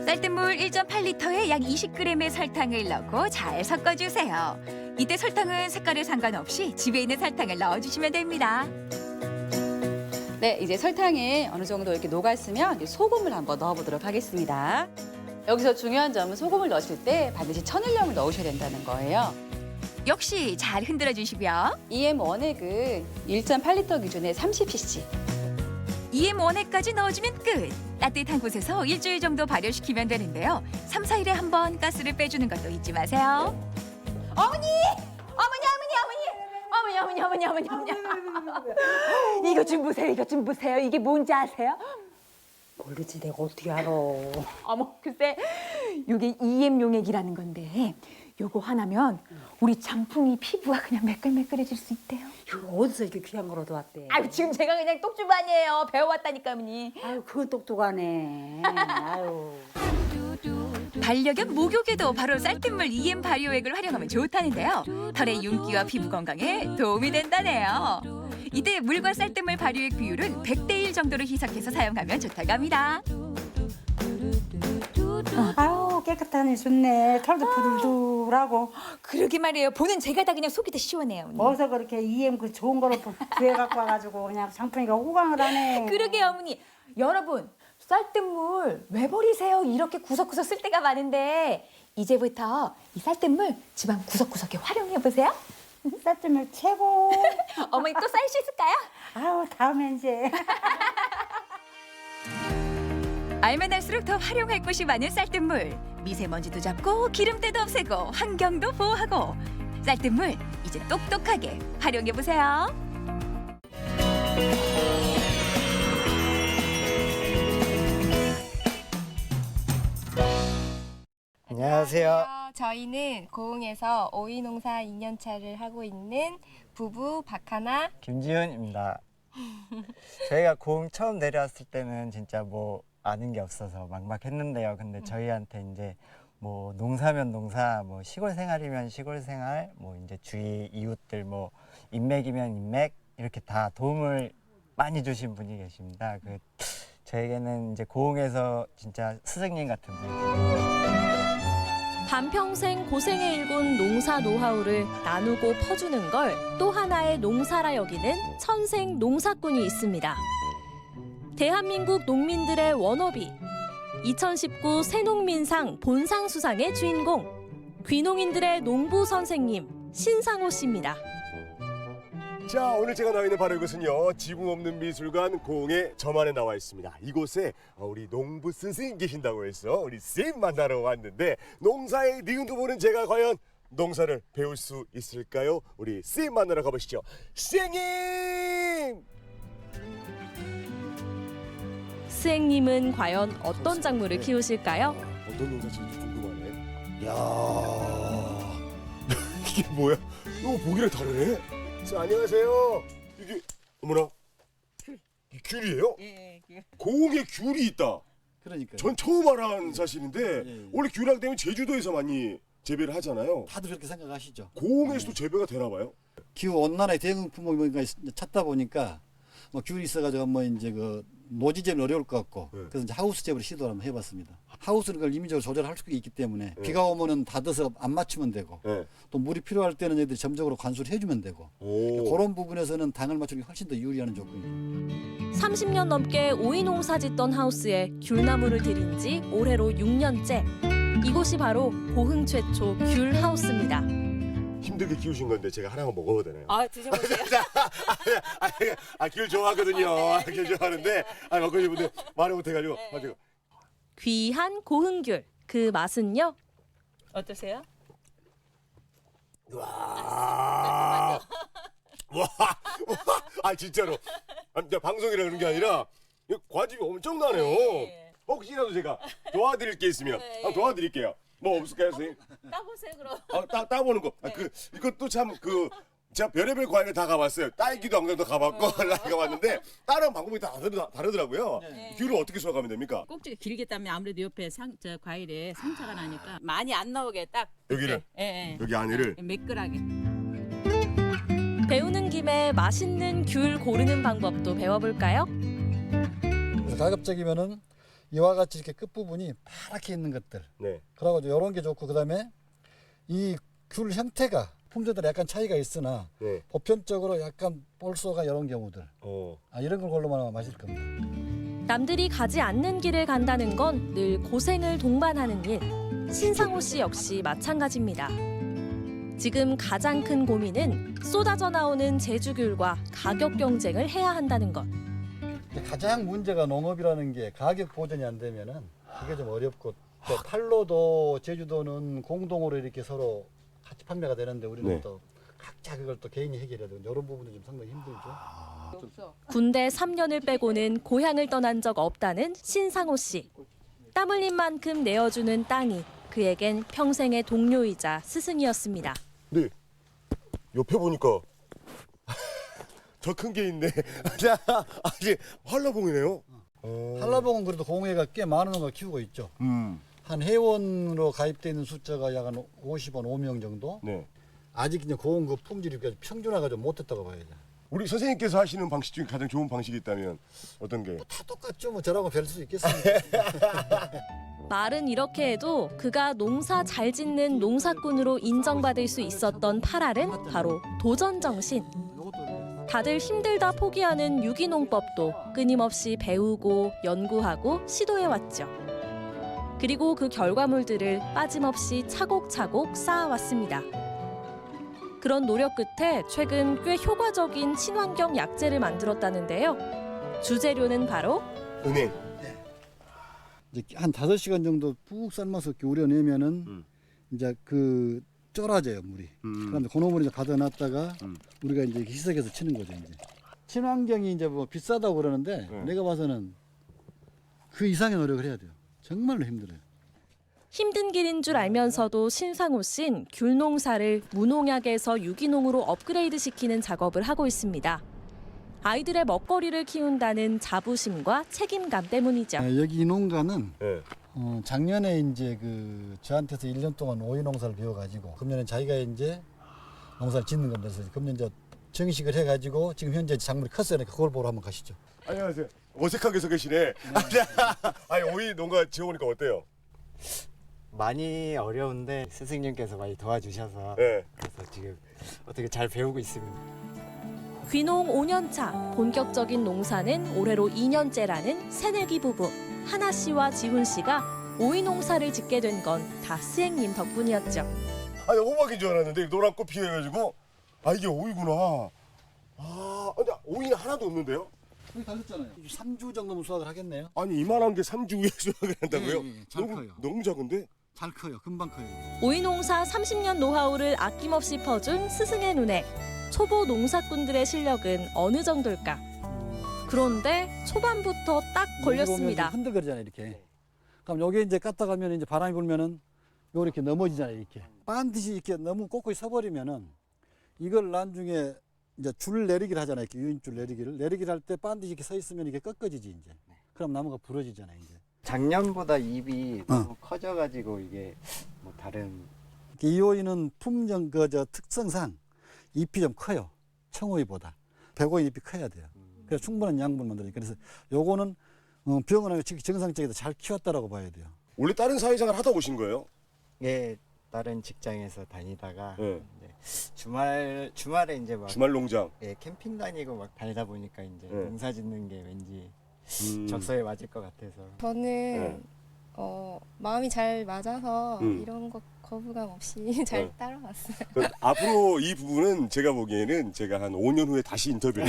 쌀뜨물 1.8리터에 약 20g의 설탕을 넣고 잘 섞어주세요. 이때 설탕은 색깔에 상관없이 집에 있는 설탕을 넣어주시면 됩니다. 네, 이제 설탕이 어느 정도 이렇게 녹았으면 이제 소금을 한번 넣어보도록 하겠습니다. 여기서 중요한 점은 소금을 넣으실 때 반드시 천일염을 넣으셔야 된다는 거예요. 역시 잘 흔들어주시고요. EM 원액은 1.8리터 기준에 30cc. EM 원액까지 넣어주면 끝. 따뜻한 곳에서 일주일 정도 발효시키면 되는데요. 3, 4일에 한 번 가스를 빼주는 것도 잊지 마세요. 어머니! 이거 좀 보세요, 이거 좀 보세요. 이게 뭔지 아세요? 모르지, 내가 어떻게 알아. 어머, 글쎄, 이게 EM 용액이라는 건데 요거 하나면 우리 장풍이 피부가 그냥 매끌매끌해질 수 있대요. 이거 어디서 이렇게 귀한 걸 얻어왔대? 아유, 지금 제가 그냥 똑주반이에요. 배워왔다니까, 어머니. 아유, 그건 똑똑하네. 아유. 반려견 목욕에도 바로 쌀뜨물 EM 발효액을 활용하면 좋다는데요. 털의 윤기와 피부 건강에 도움이 된다네요. 이때 물과 쌀뜨물 발효액 비율은 100대 1 정도로 희석해서 사용하면 좋다고 합니다. 아유, 깨끗하니 좋네. 털도 부들부들하고. 그러게 말이에요. 보는 제가 다 그냥 속이 다 시원해요. 어머니. 어디서 그렇게 EM 그 좋은 거를 구해갖고 와가지고 그냥 장풍이가 호강을 하네. 그러게요, 어머니. 여러분, 쌀뜨물 왜 버리세요? 이렇게 구석구석 쓸 때가 많은데 이제부터 이 쌀뜨물 집안 구석구석에 활용해보세요. 쌀뜨물 최고. 어머니 또 쌀 수 있을까요? 아유, 다음에 이제. 알면 할수록 더 활용할 곳이 많은 쌀뜨물. 미세먼지도 잡고 기름때도 없애고 환경도 보호하고 쌀뜨물 이제 똑똑하게 활용해보세요. 안녕하세요. 저희는 고흥에서 오이 농사 2년차를 하고 있는 부부 박하나, 김지훈입니다. 저희가 고흥 처음 내려왔을 때는 진짜 뭐 아는 게 없어서 막막했는데요. 근데 저희한테 이제 뭐 농사면 농사, 뭐 시골 생활이면 시골 생활, 뭐 이제 주위 이웃들 뭐 인맥이면 인맥 이렇게 다 도움을 많이 주신 분이 계십니다. 저에게는 이제 고흥에서 진짜 스승님 같은 분이십니다. 반평생 고생에 일군 농사 노하우를 나누고 퍼주는 걸 또 하나의 농사라 여기는 천생 농사꾼이 있습니다. 대한민국 농민들의 워너비, 2019 새농민상 본상 수상의 주인공, 귀농인들의 농부 선생님 신상호 씨입니다. 자, 오늘 제가 나와 있는 바로 이곳은요, 지붕 없는 미술관 고흥의 저만에 나와 있습니다. 이곳에 우리 농부 스승님 계신다고 해서 우리 쌤 만나러 왔는데, 농사의 니은도 모르는 제가 과연 농사를 배울 수 있을까요? 우리 쌤 만나러 가보시죠. 쌤님! 스행님은 과연 어떤 작물을 키우실까요? 어떤 농사 지을지 궁금하네. 이야, 이게 뭐야? 이거 보기랑 다르네. 자, 안녕하세요. 이게 어머나, 이 귤이에요? 예, 귤. 고흥에 귤이 있다. 그러니까요. 전 처음 알아는 사실인데 원래 귤하게 되면 제주도에서 많이 재배를 하잖아요. 다들 그렇게 생각하시죠. 고흥에서도 재배가 되나 봐요. 기후 온난화의 대응 품목을 찾다 보니까 뭐 귤이 있어가지고 뭐 이제 그 노지재는 어려울 것 같고 그래서 이제 하우스잽으로 시도를 한번 해봤습니다. 하우스는 그걸 임의적으로 조절할 수 있기 때문에 비가 오면은 닫아서 안 맞추면 되고 또 물이 필요할 때는 얘들이 점적으로 관수를 해주면 되고 그런 부분에서는 당을 맞추는 게 훨씬 더 유리한 조건이죠. 30년 넘게 오이 농사 짓던 하우스에 귤나무를 들인 지 올해로 6년째. 이곳이 바로 고흥 최초 귤 하우스입니다. 힘들게 키우신 건데 제가 하나만 먹어도 되나요? 아, 드셔보세요. 귤 좋아하거든요. 귤 좋아하는데 먹고 싶은데 말을 못해가지고. 귀한 고흥귤. 그 맛은요? 어떠세요? 와, 진짜로. 방송이라 그런 게 아니라 과즙이 엄청나네요. 혹시라도 제가 도와드릴 게 있으면 한번 도와드릴게요. 뭐 없을까요, 선생님? 따보세요 그럼. 따보는 거. 이것도 참 제가 별의별 과일을 다 가봤어요. 딸기도 안경도 가봤고 가봤는데 다른 방법이 다 다르더라고요. 귤을 어떻게 수확하면 됩니까? 꼭지가 길게 따면 아무래도 옆에 과일에 상처가 나니까 많이 안 나오게 딱 여기를 여기 안에를 매끈하게. 배우는 김에 맛있는 귤 고르는 방법도 배워볼까요? 그래서 가급적이면은 이와 같이 이렇게 끝부분이 파랗게 있는 것들. 그러고 이런 게 좋고 그다음에 이 귤 형태가 품종들에 약간 차이가 있으나 보편적으로 약간 볼소가 이런 경우들. 이런 걸 고르면 맛있을 겁니다. 남들이 가지 않는 길을 간다는 건 늘 고생을 동반하는 일. 신상호 씨 역시 마찬가지입니다. 지금 가장 큰 고민은 쏟아져 나오는 제주귤과 가격 경쟁을 해야 한다는 것. 가장 문제가 농업이라는 게 가격 보전이 안 되면은 그게 좀 어렵고 또 팔로도 제주도는 공동으로 이렇게 서로 같이 판매가 되는데 우리는 또 각자 그걸 또 개인이 해결해야 되고 이런 부분도 좀 상당히 힘들죠. 군대 3년을 빼고는 고향을 떠난 적 없다는 신상호 씨. 땀 흘린 만큼 내어주는 땅이 그에겐 평생의 동료이자 스승이었습니다. 네, 옆에 보니까 더 큰 게 있네. 아직 한라봉이네요. 한라봉은 그래도 공해가 꽤 많은 걸 키우고 있죠. 한 회원으로 가입되어 있는 숫자가 약 한 50원 5명 정도. 아직 이제 고운 그 품질이 평준화가 좀 못했다고 봐야죠. 우리 선생님께서 하시는 방식 중에 가장 좋은 방식이 있다면 어떤 게? 다 똑같죠. 뭐 저라고 별 수 있겠습니까? 말은 이렇게 해도 그가 농사 잘 짓는 농사꾼으로 인정받을 수 있었던 8알은 바로 도전 정신. 다들 힘들다 포기하는 유기농법도 끊임없이 배우고 연구하고 시도해왔죠. 그리고 그 결과물들을 빠짐없이 차곡차곡 쌓아왔습니다. 그런 노력 끝에 최근 꽤 효과적인 친환경 약재를 만들었다는데요. 주재료는 바로 은행. 이제 한 5시간 정도 푹 삶아서 이렇게 우려내면은 이제 그 쫄아져요 물이. 그런데 그 놈을 이제 가둬놨다가 우리가 이제 희석해서 치는 거죠 이제. 친환경이 이제 뭐 비싸다고 그러는데 내가 봐서는 그 이상의 노력을 해야 돼요. 정말로 힘들어요. 힘든 길인 줄 알면서도 신상호 씨는 귤 농사를 무농약에서 유기농으로 업그레이드 시키는 작업을 하고 있습니다. 아이들의 먹거리를 키운다는 자부심과 책임감 때문이죠. 여기 이 농가는 작년에 이제 그 저한테서 1년 동안 오이 농사를 배워가지고 금년에 자기가 이제 농사를 짓는 겁니다. 그래서 금년 이제 정식을 해가지고 지금 현재 작물이 컸으니까 그걸 보러 한번 가시죠. 안녕하세요. 어색하게 서 계시네. 아니 오이 농가 지어보니까 어때요? 많이 어려운데 스승님께서 많이 도와주셔서 그래서 지금 어떻게 잘 배우고 있습니다. 귀농 5년 차, 본격적인 농사는 올해로 2년째라는 새내기 부부. 하나 씨와 지훈 씨가 오이 농사를 짓게 된 건 다 스행님 덕분이었죠. 아니 호박인 줄 알았는데 노란 꽃 피해가지고 이게 오이구나. 근데 오이는 하나도 없는데요? 여기 가셨잖아요. 3주 정도면 수확을 하겠네요. 아니 이만한 게 3주 후에 수확을 한다고요? 잘 커요. 너무 작은데? 잘 커요. 금방 커요. 오이 농사 30년 노하우를 아낌없이 퍼준 스승의 눈에 초보 농사꾼들의 실력은 어느 정도일까? 그런데 초반부터 딱 걸렸습니다. 흔들거리잖아요, 이렇게. 그럼 여기 이제 깠다 가면 이제 바람이 불면은 요 이렇게 넘어지잖아요, 이렇게. 반드시 이렇게 너무 꼿꼿이 서버리면은 이걸 나중에 이제 줄 내리기를 하잖아요, 이렇게 유인줄 내리기를 할 때 반드시 이렇게 서 있으면 이게 꺾어지지 이제. 그럼 나무가 부러지잖아요, 이제. 작년보다 잎이 너무 커져가지고 이게 뭐 다른. 이 오이는 품종 특성상 잎이 좀 커요. 청오이보다. 백오이 잎이 커야 돼요. 그래서 충분한 양분을 만들어요. 그래서 요거는 병원하고 정상적에서 잘 키웠다라고 봐야 돼요. 원래 다른 사회생활 하다 오신 거예요? 예, 다른 직장에서 다니다가 네. 이제 주말에 이제 막 주말 농장. 예, 캠핑 다니고 막 다니다 보니까 이제 네. 농사 짓는 게 왠지 적성에 맞을 것 같아서. 저는 네. 마음이 잘 맞아서 음. 이런 거 거부감 없이 잘 네. 따라왔어요. 앞으로 이 부분은 제가 보기에는 제가 한 5년 후에 다시 인터뷰를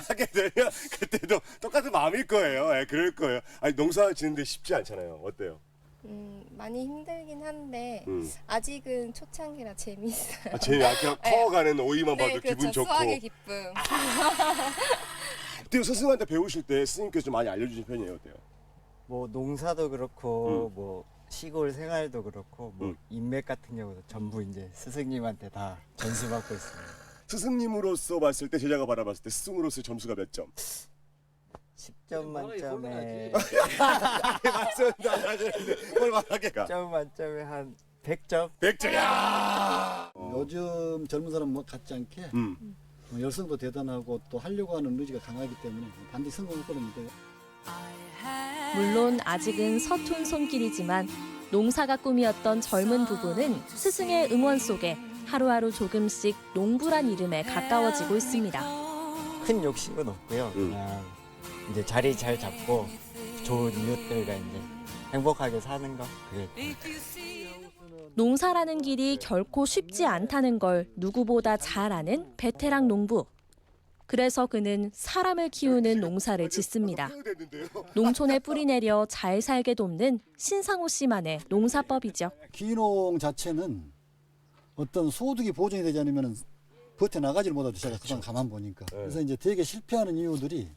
하게 되면 그때도 똑같은 마음일 거예요. 예, 그럴 거예요. 아니, 농사 짓는데 쉽지 않잖아요. 어때요? 많이 힘들긴 한데 아직은 초창기라 재미있어요. 제일 아까 커가는 오이만 봐도 네, 기분 그렇죠. 좋고. 수학의 기쁨. 어때요? 스승한테 배우실 때 스님께서 좀 많이 알려주신 편이에요. 어때요? 뭐 농사도 그렇고 뭐 시골 생활도 그렇고 뭐 인맥 같은 경우도 전부 이제 스승님한테 다 전수받고 있습니다. 스승님으로서 봤을 때 제자가 바라봤을 때 스승으로서 점수가 몇 점? 10점 만점에 맞습니다. 뭘 말하게 10점 만점에 한 100점? 100점. 야! 요즘 젊은 사람 뭐 같지 않게 열성도 대단하고 또 하려고 하는 의지가 강하기 때문에 반드시 성공할 거랍니다. 물론 아직은 서툰 손길이지만 농사가 꿈이었던 젊은 부부는 스승의 응원 속에 하루하루 조금씩 농부란 이름에 가까워지고 있습니다. 큰 욕심은 없고요. 그냥 이제 자리 잘 잡고 좋은 이웃들과 이제 행복하게 사는 거 그게. 농사라는 길이 결코 쉽지 않다는 걸 누구보다 잘 아는 베테랑 농부. 그래서 그는 사람을 키우는 농사를 짓습니다. 농촌에 뿌리 내려 잘 살게 돕는 신상호 씨만의 농사법이죠. 귀농 자체는 어떤 소득이 보장이 되지 않으면 버텨나가지를 못하죠. 제가 그동안 가만 보니까. 그래서 이제 되게 실패하는 이유들이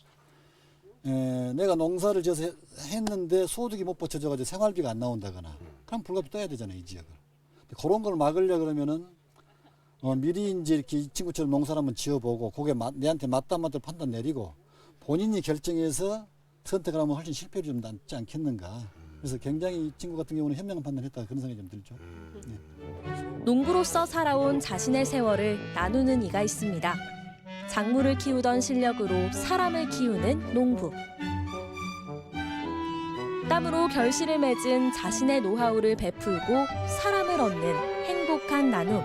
내가 농사를 지어서 했는데 소득이 못 받쳐져가지고 생활비가 안 나온다거나 그럼 불가피 떠야 되잖아요, 이 지역을. 그런 걸 막으려 그러면은 미리 이제 이렇게 이 친구처럼 농사를 한번 지어보고 그게 내한테 맞다 안 맞다 판단 내리고 본인이 결정해서 선택을 하면 훨씬 실패율이 좀 낮지 않겠는가. 그래서 굉장히 이 친구 같은 경우는 현명한 판단을 했다 그런 생각이 좀 들죠. 네. 농부로서 살아온 자신의 세월을 나누는 이가 있습니다. 작물을 키우던 실력으로 사람을 키우는 농부. 땀으로 결실을 맺은 자신의 노하우를 베풀고 사람을 얻는 행복한 나눔.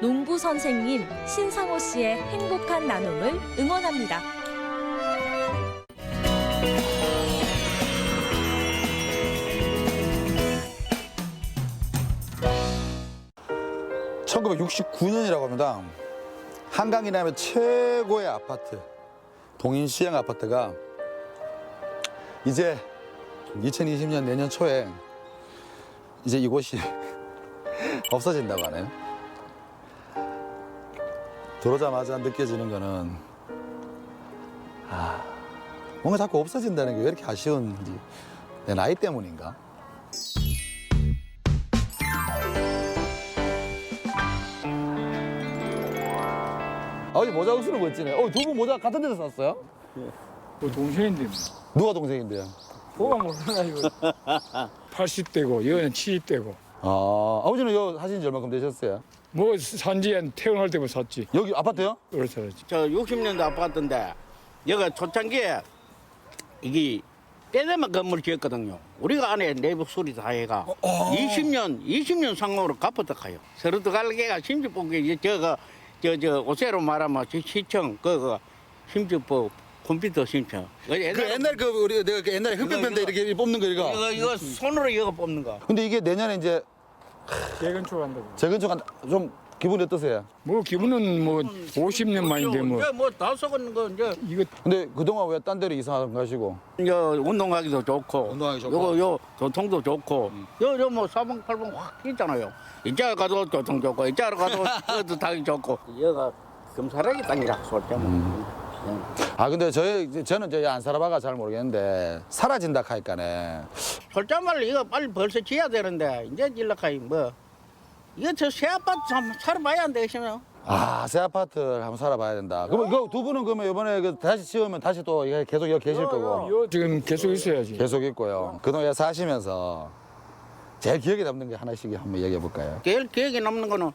농부 선생님 신상호 씨의 행복한 나눔을 응원합니다. (1969년이라고) 합니다. 한강이라면 최고의 아파트, 동인시형 아파트가 이제 2020년 내년 초에 이제 이곳이 없어진다고 하네요. 들어오자마자 느껴지는 거는 뭔가 자꾸 없어진다는 게 왜 이렇게 아쉬운지, 내 나이 때문인가? 아버지 모자 쓰는 거 있지네. 두 분 모자 같은 데서 샀어요? 그 동생인데 뭐. 누가 동생인데요? 뭐가 모르나 이거. 80대고 얘는 70대고. 아버지는 요 사신 지 얼마큼 되셨어요? 뭐 산지 한 태어날 때부터 샀지. 여기 아파트요? 그렇죠. 저 60년대 아파트인데 여기가 초창기에 이게 때되면 건물 지었거든요. 우리가 안에 내부 수리 다 해가 20년 상록으로 갚았다 가요. 서로 들어갈게가 심지어 뽑기 저 오세로 말하면 시청 그거 심지어 컴퓨터 심청. 그 옛날 우리 내가 그 옛날에 흑백펜 때 이렇게 뽑는 거 이거 손으로 이거 뽑는 거. 근데 이게 내년에 이제 재건축한다고. 재건축한 좀 기분이 어떠세요? 뭐 기분은 뭐 50년 만인데 뭐. 이제 뭐다 썩은 거 이제. 이거 근데 그동안 왜 딴 데로 이사 가시고? 이제 운동하기도 좋고. 요거 교통도 좋고. 요 뭐 사방팔방 확 있잖아요. 이자 가도 교통 좋고 이자로 가도 그것도 당연히 좋고. 여기가 금사라기 땅이라 솔직히. 근데 저는 저희 안 살아봐가 잘 모르겠는데 사라진다 하니까네. 솔직히 말로 이거 빨리 벌써 지어야 되는데 이제 질러카이 뭐 이거 저 새 아파트 좀 살아봐야 안 되겠어요? 새 아파트를 한번 살아봐야 된다. 그럼 이거 두 분은 그러면 이번에 다시 지으면 다시 또 계속 여기 계실 거고? 요 지금 계속 있어야지. 계속 있고요. 그동안 여기 사시면서 제일 기억에 남는 게 하나씩 한번 얘기해 볼까요? 제일 기억에 남는 거는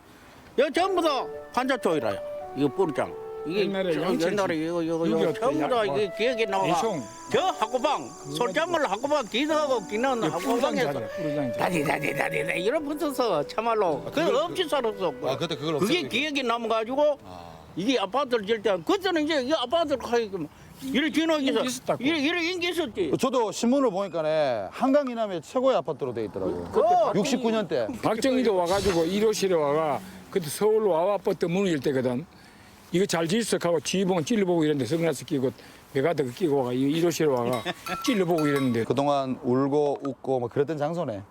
여 전부 다 환자초이라요. 이거 뿌리장. 이게 옛날에 양철 옛날에 이거 6.25 전부 다 이게 기억이 나와. 대충. 저 학구방 솔장물 학구방 기사하고 기는 학구방에서 다디다디다디 이런 붙어서 참말로 그 없이 살았어. 아, 그때 그걸 그게 없애고 기억이 남아가지고 이게 아파트를 질 때 그때는 이제 이 아파트를 가니까 이래 진호기서 이래 인기 있었지. 저도 신문을 보니까네 한강 이남의 최고의 아파트로 돼 있더라고요. 69년 때. 박정희도 와가지고 1호실에 와가 그때 서울로 와와 아파트 문을 열 때거든. 이거 잘 지었어 하고 지휘봉 찔러보고 이랬는데 선글라스 끼고 메가드 끼고 와가 1호실에 와가 찔러보고 이랬는데 그동안 울고 웃고 뭐 그랬던 장소네.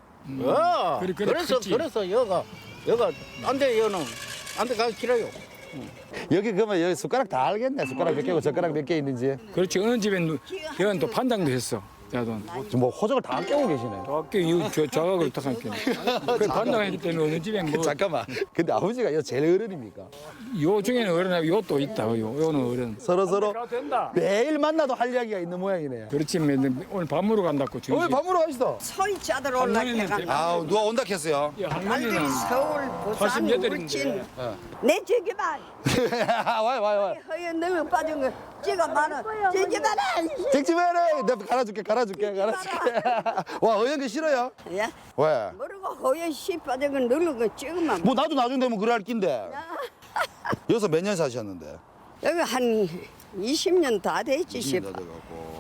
그래서 여가 안돼 여는 안돼 가기 싫어요. 여기 그러면 여기 숟가락 다 알겠네. 숟가락 몇 개고 젓가락 몇 개 있는지. 그렇지. 어느 집엔 여는 또 판단도 했어. 야돈. 뭐 호적을 다 깨고 계시네. 다 깨, 이거 자각을 딱 할게. 그 판단했기 때문에 어느 집엔 뭐. 잠깐만. 근데 아버지가 요 제일 어른입니까? 요 중에는 어른하고 요또 있다. 요는 어른. 서로 매일 만나도 할 이야기가 있는 모양이네. 그렇지. 오늘 밥 먹으러 간다고. 오늘 밥 먹으러 가시다. 손이 짜들 올라가. 아, 누가 온다 했어요? 할머니는 서울, 부산, 88인데. 울진. 내 저기 봐. 와요. 허연 늙어 빠진 거 찍어 많아. 저기 봐라. 찍지 마라. 내가 갈아줄게. 와, 어연기 싫어요? 야, 왜? 모르고 허연 씨 빠진 거 누른 거 찍으면. 뭐 나도 나중 되면 그래 할 낀데. 여기서 몇 년 사셨는데? 여기 한 20년 다 됐지 싶어.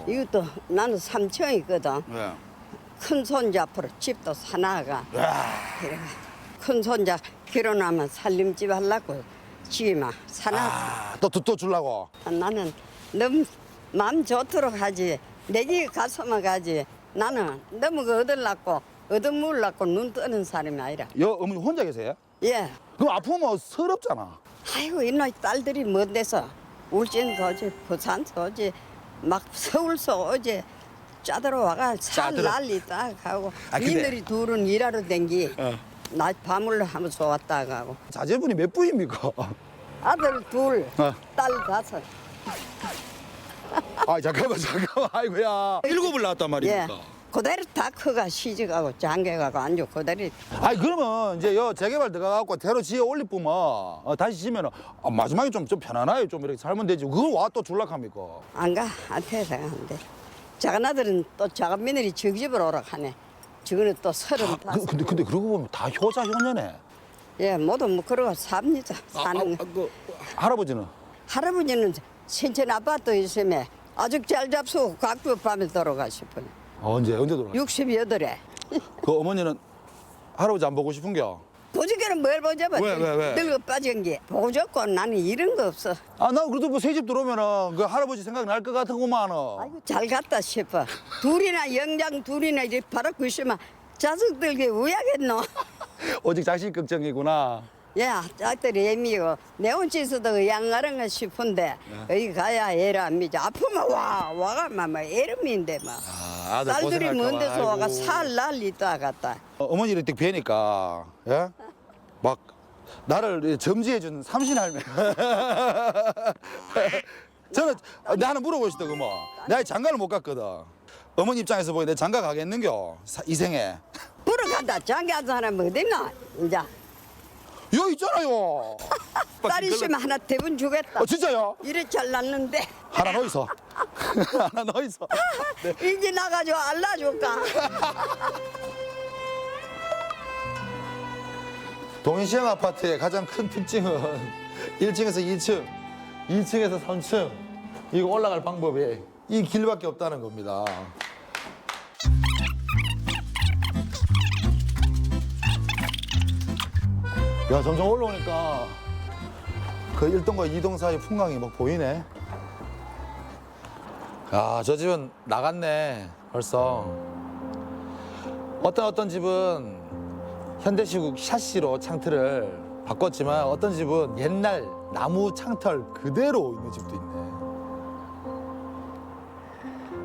이것도 나는 삼촌이거든. 네. 큰 손자 앞으로 집도 사나가. 큰 손자 결혼하면 살림집 하려고 지마 사나. 또 주려고? 나는 너무 마음 좋도록 하지. 내기 가서만 가지. 나는 너무 그 얻으려고 얻어먹으려고 눈 뜨는 사람이 아니라. 어머니 혼자 계세요? 예. 그럼 아프면 서럽잖아. 아이고 이놈 딸들이 먼 데서 울진서 오지 부산서 오지 막 서울서 오지 짜들어 와가 산 난리 딱 하고 니들이 둘은 일하러 댕기 나 밤을 하면서 왔다 가고. 자제분이 몇 분입니까? 아들 둘, 딸 다섯. 아 잠깐만 아이고야 7을 낳았단 말입니까? 예. 그대로 다 커가 시집가고 장가가고 안주 그대로. 아니 그러면 이제 여 재개발 들어가갖고 대로 지어 올릴 뿐만 다시 지면은 마지막에 좀 편안하게 좀 이렇게 살면 되지. 그걸 와 또 줄락합니까? 안 가. 앞에서 가는데. 작은 아들은 또 작은 며느리 저기 집으로 오라 하네. 저거는 또 35. 근데 그러고 보면 다 효자 효녀네. 예, 모두 뭐 그러고 삽니다. 사는 거. 할아버지는? 할아버지는 신천 아파트 있으면 아직 잘 잡수고 각주 밤에 돌아가시더니. 언제 돌아가? 68에. 그 어머니는 할아버지 안 보고 싶은겨? 보지게는 뭘 보자봐. 왜? 늙어 빠진 게. 보고 좋고 나는 이런 거 없어. 아, 나 그래도 뭐 새 집 들어오면은 그 할아버지 생각 날 것 같은구만. 아이고, 잘 갔다 싶어. 둘이나 영장 둘이나 이렇게 바라고 있으면 자식들게 우야겠노. 오직 자식 걱정이구나. 야, 짝들이 애미고 내 혼자서도 양가른가 싶은데 여기 가야 애를 안 믿어. 아프면 와가면 뭐 애름인데 뭐. 아들 딸들이 고생할까 먼 봐. 데서 와가 아이고. 살 난리 또 갔다. 어머니 이렇게 뵈니까 예? 막 나를 점지해준 삼신할매. 저는 나는 물어보고 싶다 그뭐. 내가 장가를 못 갔거든. 어머니 입장에서 보니 내 장가 가겠는겨 이 생에. 불어 간다. 장가한 사람 어딨나 이제. 여기 있잖아요. 딸 있으면 하나 대분 주겠다. 진짜요? 이래 잘 났는데. 하나 더 있어. 하나 더 있어. 네. 이제 나가지고 알라줄까. 동인시장 아파트의 가장 큰 특징은 1층에서 2층, 2층에서 3층 이거 올라갈 방법이 이 길밖에 없다는 겁니다. 야 점점 올라오니까 그 1동과 2동 사이 풍광이 막 보이네. 야, 저 집은 나갔네 벌써. 어떤 집은 현대식 샤시로 창틀을 바꿨지만 어떤 집은 옛날 나무 창틀 그대로 있는 집도 있네.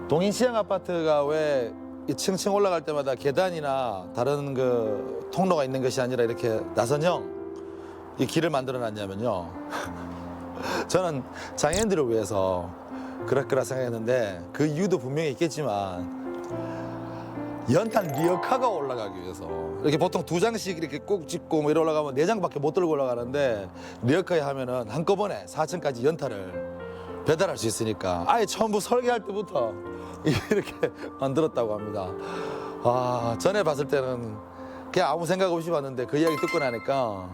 동인시장 아파트가 왜 이 층층 올라갈 때마다 계단이나 다른 그 통로가 있는 것이 아니라 이렇게 나선형 이 길을 만들어 놨냐면요. 저는 장애인들을 위해서 그렇게라 생각했는데 그 이유도 분명히 있겠지만 연탄 리어카가 올라가기 위해서 이렇게 보통 2장씩 이렇게 꼭 찍고 뭐 이러 올라가면 4장밖에 못 들고 올라가는데 리어카에 하면은 한꺼번에 4층까지 연탄을 배달할 수 있으니까 아예 처음부터 설계할 때부터 이렇게 만들었다고 합니다. 아, 전에 봤을 때는 그냥 아무 생각 없이 봤는데 그 이야기 듣고 나니까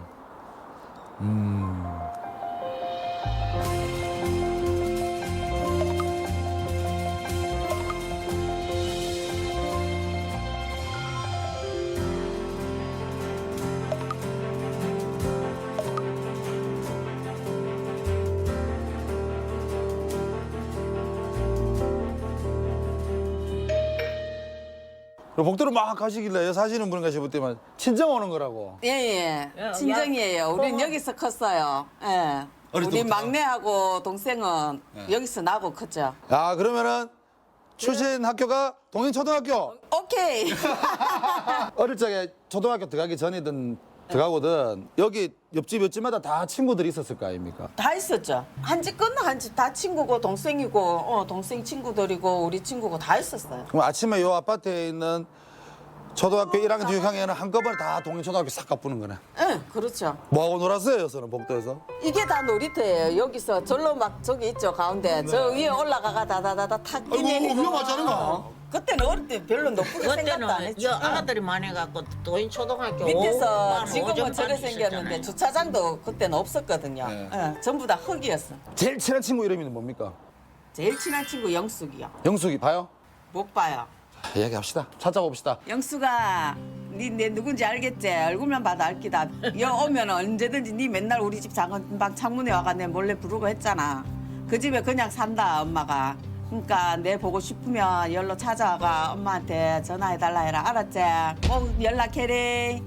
복도로 막 가시길래 사시는 분 가시볼 때만 친정 오는 거라고. 예. 친정이에요. 우린 여기서 컸어요. 예. 어릴 우리 때부터? 막내하고 동생은 여기서 나고 컸죠. 아, 그러면은 출신 학교가 동인초등학교. 오케이. 어릴 적에 초등학교 들어가기 전이든 들어가거든 여기 옆집마다 다 친구들이 있었을 거 아닙니까? 다 있었죠. 한 집 건너 한 집 다 친구고 동생이고 동생 친구들이고 우리 친구고 다 있었어요. 그럼 아침에 요 아파트에 있는 초등학교 1학년, 2학년은 한꺼번에 다 동인초등학교 싹 가쁘는 거네. 예, 그렇죠. 뭐하고 놀았어요, 여기서는 복도에서? 이게 다 놀이터예요. 여기서 절로 막 저기 있죠 가운데 저 위에 올라가가 다다다다 탁 뛰내리고. 위험하잖아. 그때는 어릴 때 별로 높게 생각도 안 했죠. 아가들이 많이 갖고 도인 초등학교 밑에서 5반, 지금은 5점 저래 반이 생겼는데 있었잖아요. 주차장도 그때는 없었거든요. 네. 예, 전부 다 흙이었어. 제일 친한 친구 이름이 뭡니까? 제일 친한 친구 영숙이요. 영숙이 봐요? 못 봐요. 이야기합시다. 찾아봅시다. 영숙아, 네 누군지 알겠지? 얼굴만 봐도 알기다. 여 오면 언제든지 네 맨날 우리 집 작은 방 창문에 와가 내 몰래 부르고 했잖아. 그 집에 그냥 산다 엄마가. 그러니까 내 보고 싶으면 열로 찾아와가 엄마한테 전화해달라 해라. 알았지? 꼭 연락해래.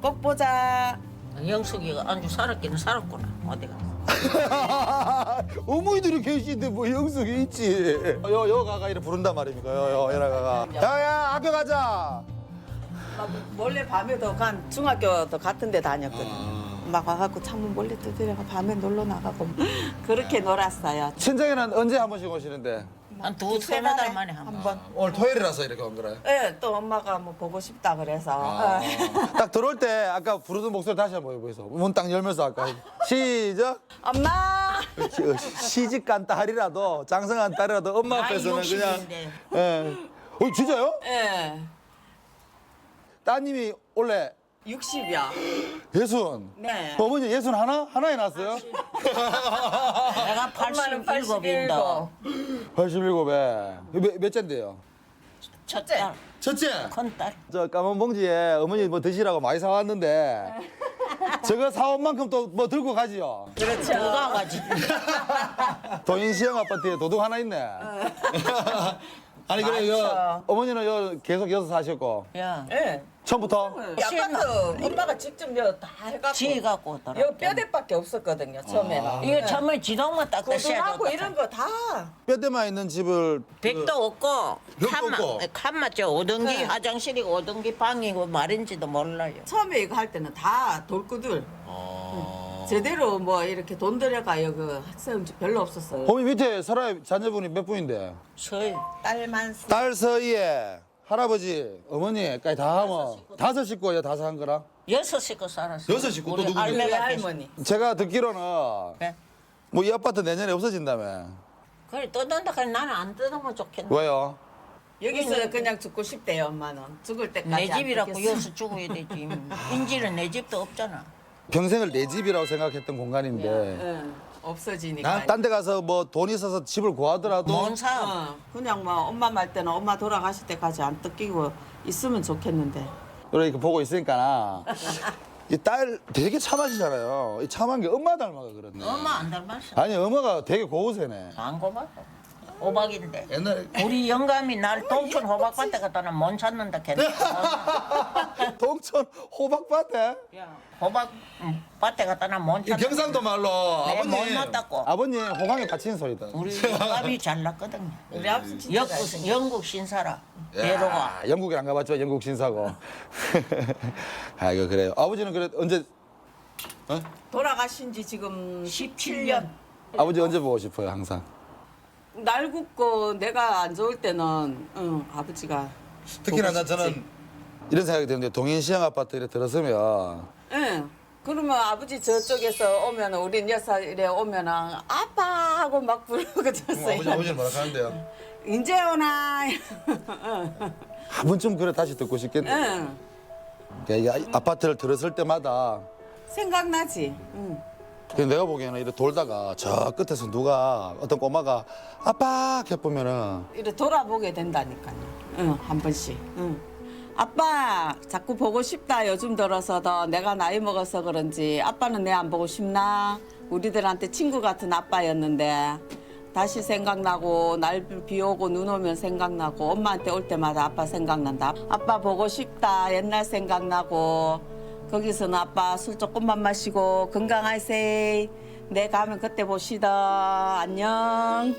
꼭 보자. 영숙이가 안주 살았기는 살았구나. 어디가? 어머니들이 계시는데 뭐 영숙이 있지. 여 가가 이래 부른단 말입니까? 여라 가가. 야야 학교 가자. 막 몰래 밤에도 간 중학교도 같은 데 다녔거든. 막 와갖고 창문 몰래 두드려가 밤에 놀러 나가고 그렇게 놀았어요. 친정에는 언제 한 번씩 오시는데? 한 두세 달 만에 한 번. 오늘 토요일이라서 이렇게 온 거래. 예, 또 엄마가 뭐 보고 싶다 그래서. 딱 들어올 때 아까 부르던 목소리 다시 한번 해보이소. 문 딱 열면서 아까 시작. 엄마. 시집간 딸이라도 장성한 딸이라도 엄마 나이 앞에서는 그냥. 60인데. 예. 진짜요? 예. 따님이 원래 60이야. 예순. 네. 어머니 예순 하나에 낳았어요? 내가 87인다. 87에 몇째인데요? 첫째. 첫째? 큰딸. 저 까만 봉지에 어머니 뭐 드시라고 많이 사왔는데 저거 사온 만큼 또 뭐 들고 가지요? 그렇죠. 누가 가지? 도인시형 아파트에 도둑 하나 있네. 아니 그래 어머니는 계속 여기서 사셨고 야. 예. 처음부터? 아파트 엄마가 직접 다 해갖고. 지 갖고 오더라. 요 뼈대밖에 없었거든요 처음에는. 이거 처음에 지동만 딱 구두하고 이런 거 다. 뼈대만 있는 집을 벽도 없고 벽도 없고. 칸 맞죠. 오등기 네. 화장실이고 오등기 방이고 말인지도 몰라요. 처음에 이거 할 때는 다 돌구들. 제대로 뭐 이렇게 돈 들여가요 그 학생집 별로 없었어요. 어머니 밑에 살아요 자녀분이 몇 분인데? 서희. 딸만. 딸 서희에 할아버지 어머니까지 다 하면 5식구예요 다 산 거랑? 6식구 살았어. 6식구 또 우리 누구지? 할매가 할머니. 제가 듣기로는 네. 뭐 이 아파트 내년에 없어진다며. 그래 뜯는다 그래 나는 안 뜯으면 좋겠네. 왜요? 여기서 그냥 죽고 싶대요 엄마는. 죽을 때까지. 내 안 집이라고 뜯겠어. 여기서 죽어야 되지. 인지는 내 집도 없잖아. 평생을 내 집이라고 생각했던 공간인데 응, 없어지니까. 난 딴 데 가서 뭐 돈 있어서 집을 구하더라도 뭔 사? 그냥 뭐 엄마 말 때는 엄마 돌아가실 때까지 안 뜯기고 있으면 좋겠는데. 이렇게 보고 있으니까 이 딸 되게 참하시잖아요. 이 참한 게 엄마 닮아가 그렇네. 엄마 안 닮았어. 아니 엄마가 되게 고우세네. 안 고봤어. 호박인데. 옛날에 우리 영감이 날 동촌 호박밭에 갖다 놔 못 찾는다 했는데. 동천 호박밭에? 호박 밭에 갖다 놔 못 이 찾는다. 경상도 말로 네, 못 넣었다고. 아버님 호강에 갇힌 소리다. 우리 영감이 잘났거든요. 우리 아버지 진짜 잘했어요. 영국 신사라. 배로가. 영국에 안 가봤죠 영국 신사고. 아이고 그래요. 아버지는 그래 언제? 돌아가신 지 지금 17년. 아버지 언제 보고 싶어요 항상? 날 굽고 내가 안 좋을 때는 아버지가 특히나 보고 저는 싶지. 이런 생각이 드는데 동인시장 아파트 이렇게 들어서면 응. 그러면 아버지 저쪽에서 오면 우리 여사 이래 오면은 아빠 하고 막 부르고 졌어요. 아버지는 뭐라 하는데요? 이제 오나. 한 번쯤 그래 다시 듣고 싶겠네. 응. 그러니까 이 아파트를 들었을 때마다 생각나지. 응. 그냥 내가 보기에는 이렇게 돌다가 저 끝에서 누가 어떤 꼬마가 아빠 이렇게 보면은 이래 돌아보게 된다니까요. 응, 한 번씩. 응. 아빠 자꾸 보고 싶다. 요즘 들어서도 내가 나이 먹어서 그런지 아빠는 내 안 보고 싶나? 우리들한테 친구 같은 아빠였는데 다시 생각나고 날 비 오고 눈 오면 생각나고 엄마한테 올 때마다 아빠 생각난다. 아빠 보고 싶다. 옛날 생각나고 거기서는 아빠 술 조금만 마시고 건강하세요. 내 가면 그때 보시다. 안녕.